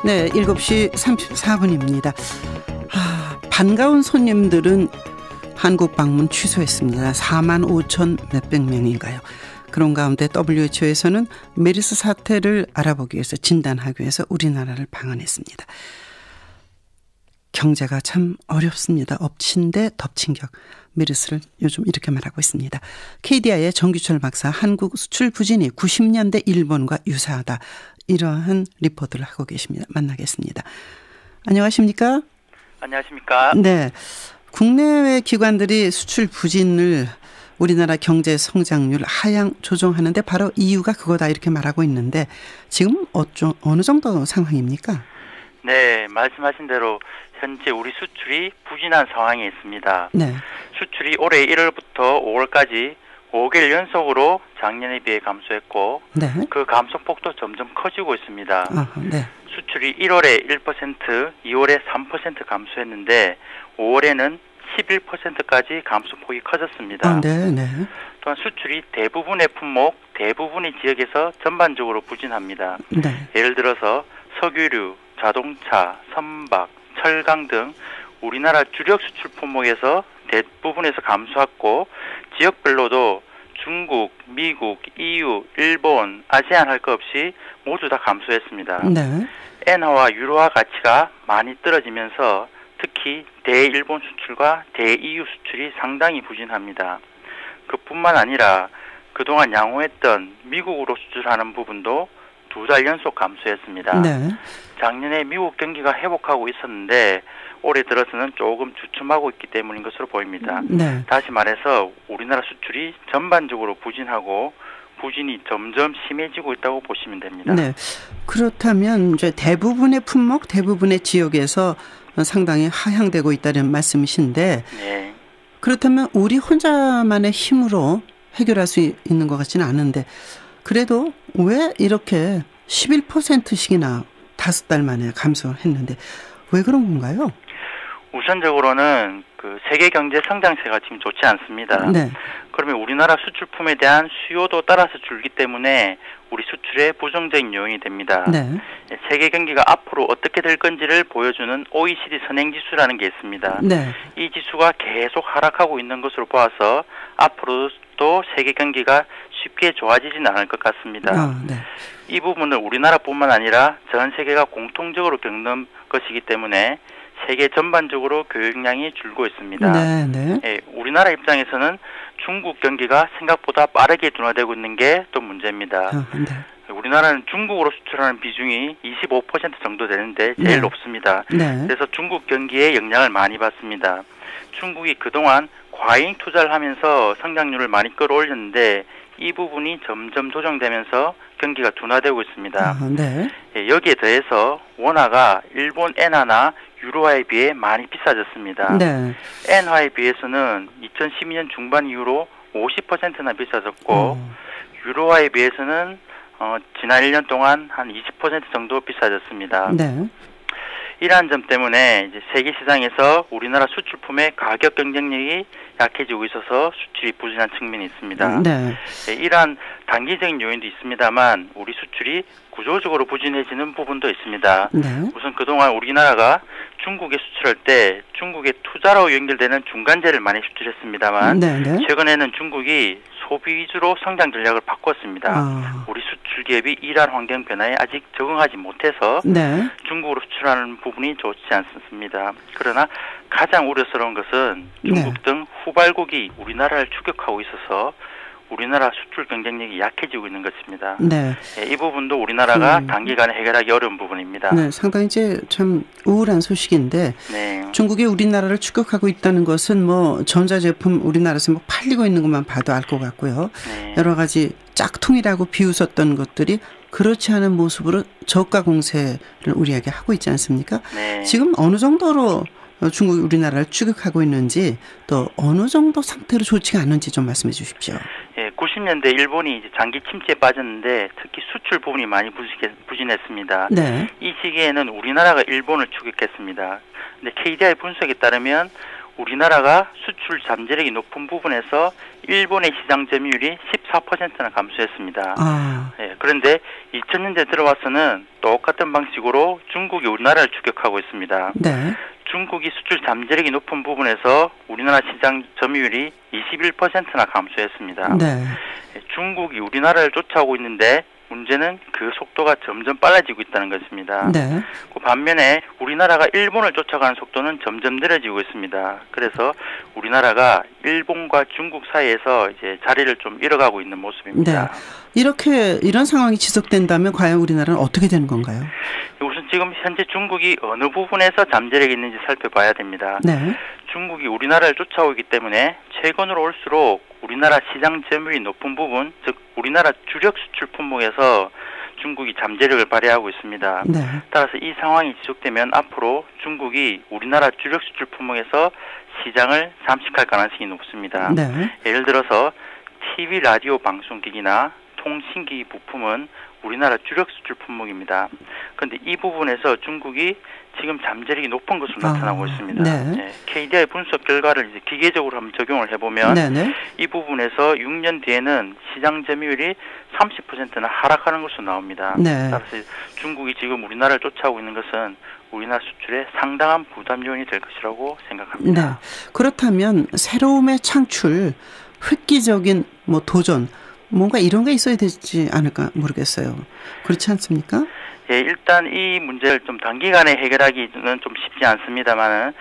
네, 7시 34분입니다. 반가운 손님들은 한국 방문 취소했습니다. 4만 5천 몇백 명인가요? 그런 가운데 WHO에서는 메르스 사태를 알아보기 위해서 진단하기 위해서 우리나라를 방문했습니다. 경제가 참 어렵습니다. 엎친 데 덮친 격. 메르스를 요즘 이렇게 말하고 있습니다. KDI의 정규철 박사, 한국 수출 부진이 90년대 일본과 유사하다. 이러한 리포트를 하고 계십니다. 만나겠습니다. 안녕하십니까? 안녕하십니까? 네. 국내외 기관들이 수출 부진을 우리나라 경제 성장률 하향 조정하는데 바로 이유가 그거다 이렇게 말하고 있는데 지금 어느 정도 상황입니까? 네, 말씀하신 대로 현재 우리 수출이 부진한 상황에 있습니다. 네. 수출이 올해 1월부터 5월까지 5개월 연속으로 작년에 비해 감소했고 네. 그 감소폭도 점점 커지고 있습니다. 네. 수출이 1월에 1%, 2월에 3% 감소했는데 5월에는 11%까지 감소폭이 커졌습니다. 네. 또한 수출이 대부분의 품목, 대부분의 지역에서 전반적으로 부진합니다. 네. 예를 들어서 석유류, 자동차, 선박, 철강 등 우리나라 주력 수출 품목에서 대부분에서 감소했고 지역별로도 중국, 미국, EU, 일본, 아세안 할 것 없이 모두 다 감소했습니다. 네. 엔화와 유로화 가치가 많이 떨어지면서 특히 대일본 수출과 대EU 수출이 상당히 부진합니다. 그뿐만 아니라 그동안 양호했던 미국으로 수출하는 부분도 2달 연속 감소했습니다. 네. 작년에 미국 경기가 회복하고 있었는데 올해 들어서는 조금 주춤하고 있기 때문인 것으로 보입니다. 네. 다시 말해서 우리나라 수출이 전반적으로 부진하고 부진이 점점 심해지고 있다고 보시면 됩니다. 네. 그렇다면 이제 대부분의 품목, 대부분의 지역에서 상당히 하향되고 있다는 말씀이신데 네. 그렇다면 우리 혼자만의 힘으로 해결할 수 있는 것 같지는 않은데 그래도 왜 이렇게 11%씩이나 5달 만에 감소했는데 왜 그런 건가요? 우선적으로는 그 세계 경제 성장세가 지금 좋지 않습니다. 네. 그러면 우리나라 수출품에 대한 수요도 따라서 줄기 때문에 우리 수출에 부정적인 요인이 됩니다. 네. 세계 경기가 앞으로 어떻게 될 건지를 보여주는 OECD 선행지수라는 게 있습니다. 네. 이 지수가 계속 하락하고 있는 것으로 보아서 앞으로도 세계 경기가 쉽게 좋아지지는 않을 것 같습니다. 네. 이 부분을 우리나라뿐만 아니라 전 세계가 공통적으로 겪는 것이기 때문에 세계 전반적으로 교역량이 줄고 있습니다. 네. 예, 우리나라 입장에서는 중국 경기가 생각보다 빠르게 둔화되고 있는 게 또 문제입니다. 네. 우리나라는 중국으로 수출하는 비중이 25% 정도 되는데 제일 네. 높습니다. 네. 그래서 중국 경기에 영향을 많이 받습니다. 중국이 그동안 과잉 투자를 하면서 성장률을 많이 끌어올렸는데 이 부분이 점점 조정되면서 경기가 둔화되고 있습니다. 네. 예, 여기에 더해서 원화가 일본 엔화나 유로화에 비해 많이 비싸졌습니다. 네. 엔화에 비해서는 2012년 중반 이후로 50%나 비싸졌고 유로화에 비해서는 지난 1년 동안 한 20% 정도 비싸졌습니다. 네. 이러한 점 때문에 이제 세계 시장에서 우리나라 수출품의 가격 경쟁력이 약해지고 있어서 수출이 부진한 측면이 있습니다. 네. 네, 이러한 단기적인 요인도 있습니다만 우리 수출이 구조적으로 부진해지는 부분도 있습니다. 네. 우선 그동안 우리나라가 중국에 수출할 때 중국의 투자로 연결되는 중간재를 많이 수출했습니다만 네. 최근에는 중국이 소비 위주로 성장 전략을 바꿨습니다. 우리 수출 기업이 이러한 환경 변화에 아직 적응하지 못해서 네. 중국으로 수출하는 부분이 좋지 않습니다. 그러나 가장 우려스러운 것은 중국 등 후발국이 우리나라를 추격하고 있어서 우리나라 수출 경쟁력이 약해지고 있는 것입니다. 네. 이 부분도 우리나라가 단기간에 해결하기 어려운 부분입니다. 네, 상당히 이제 참 우울한 소식인데 네. 중국이 우리나라를 추격하고 있다는 것은 뭐 전자제품 우리나라에서 뭐 팔리고 있는 것만 봐도 알 것 같고요. 네. 여러 가지 짝퉁이라고 비웃었던 것들이 그렇지 않은 모습으로 저가 공세를 우리에게 하고 있지 않습니까? 네. 지금 어느 정도로 중국이 우리나라를 추격하고 있는지 또 어느 정도 상태로 좋지가 않은지 좀 말씀해 주십시오. 예, 90년대 일본이 이제 장기 침체에 빠졌는데 특히 수출 부분이 많이 부진했습니다. 네. 이 시기에는 우리나라가 일본을 추격했습니다. 근데 KDI 분석에 따르면 우리나라가 수출 잠재력이 높은 부분에서 일본의 시장 점유율이 14%나 감소했습니다. 예, 그런데 2000년대 들어와서는 똑같은 방식으로 중국이 우리나라를 추격하고 있습니다. 네. 중국이 수출 잠재력이 높은 부분에서 우리나라 시장 점유율이 21%나 감소했습니다. 네. 중국이 우리나라를 쫓아오고 있는데 문제는 그 속도가 점점 빨라지고 있다는 것입니다. 네. 그 반면에 우리나라가 일본을 쫓아가는 속도는 점점 느려지고 있습니다. 그래서 우리나라가 일본과 중국 사이에서 이제 자리를 좀 잃어가고 있는 모습입니다. 네. 이런 상황이 지속된다면 과연 우리나라는 어떻게 되는 건가요? 우선 지금 현재 중국이 어느 부분에서 잠재력이 있는지 살펴봐야 됩니다. 네. 중국이 우리나라를 쫓아오기 때문에 최근으로 올수록 우리나라 시장 점유율이 높은 부분, 즉 우리나라 주력 수출 품목에서 중국이 잠재력을 발휘하고 있습니다. 네. 따라서 이 상황이 지속되면 앞으로 중국이 우리나라 주력 수출 품목에서 시장을 잠식할 가능성이 높습니다. 네. 예를 들어서 TV, 라디오 방송기기나 통신기기 부품은 우리나라 주력 수출 품목입니다. 그런데 이 부분에서 중국이 지금 잠재력이 높은 것으로 나타나고 있습니다. 네. 네. KDI 분석 결과를 이제 기계적으로 한번 적용을 해보면 네네. 이 부분에서 6년 뒤에는 시장 점유율이 30%나 하락하는 것으로 나옵니다. 네. 따라서 중국이 지금 우리나라를 쫓아오고 있는 것은 우리나라 수출에 상당한 부담 요인이 될 것이라고 생각합니다. 네. 그렇다면 새로움의 창출, 획기적인 도전, 뭔가 이런 게 있어야 되지 않을까 모르겠어요. 그렇지 않습니까? 예, 일단 이 문제를 좀 단기간에 해결하기는 좀 쉽지 않습니다만은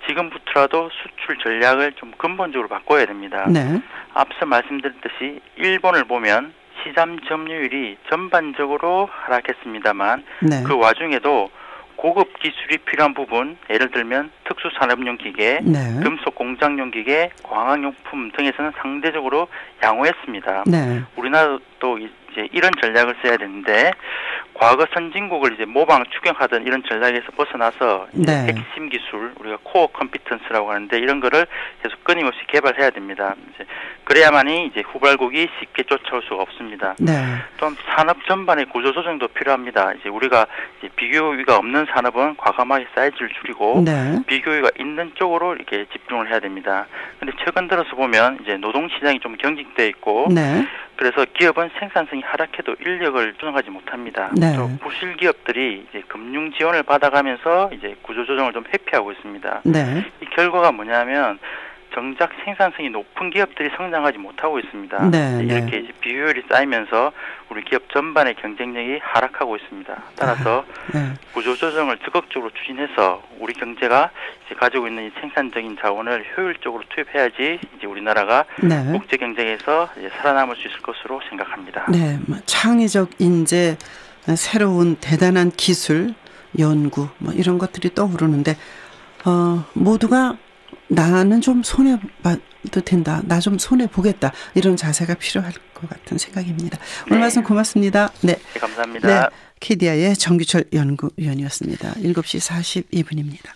지금부터라도 수출 전략을 좀 근본적으로 바꿔야 됩니다. 네. 앞서 말씀드렸듯이 일본을 보면 시장 점유율이 전반적으로 하락했습니다만 네. 그 와중에도 고급 기술이 필요한 부분, 예를 들면 특수산업용 기계, 네. 금속 공장용 기계, 광학용품 등에서는 상대적으로 양호했습니다. 네. 우리나라도 이제 이런 전략을 써야 되는데 과거 선진국을 이제 모방 추격하던 이런 전략에서 벗어나서 네. 핵심 기술, 우리가 코어 컴피턴스라고 하는데 이런 거를 계속 끊임없이 개발해야 됩니다. 이제 그래야만이 이제 후발국이 쉽게 쫓아올 수가 없습니다. 네. 또 산업 전반의 구조 조정도 필요합니다. 이제 우리가 이제 비교유가 없는 산업은 과감하게 사이즈를 줄이고 네. 비교유가 있는 쪽으로 이렇게 집중을 해야 됩니다. 근데 최근 들어서 보면 이제 노동 시장이 좀 경직돼 있고 네. 그래서 기업은 생산성이 하락해도 인력을 조정하지 못합니다. 네. 또 부실 기업들이 이제 금융 지원을 받아가면서 이제 구조 조정을 좀 회피하고 있습니다. 네. 이 결과가 뭐냐면 정작 생산성이 높은 기업들이 성장하지 못하고 있습니다. 네, 이렇게 네. 이제 비효율이 쌓이면서 우리 기업 전반의 경쟁력이 하락하고 있습니다. 따라서 네. 구조 조정을 적극적으로 추진해서 우리 경제가 이제 가지고 있는 이 생산적인 자원을 효율적으로 투입해야지 이제 우리나라가 네. 국제 경쟁에서 이제 살아남을 수 있을 것으로 생각합니다. 네. 창의적 인재, 새로운 대단한 기술, 연구 이런 것들이 떠오르는데 모두가 나는 좀 손해봐도 된다. 나 좀 손해보겠다. 이런 자세가 필요할 것 같은 생각입니다. 오늘 네. 말씀 고맙습니다. 네. 네, 감사합니다. 네. KDI의 정규철 연구위원이었습니다. 7시 42분입니다.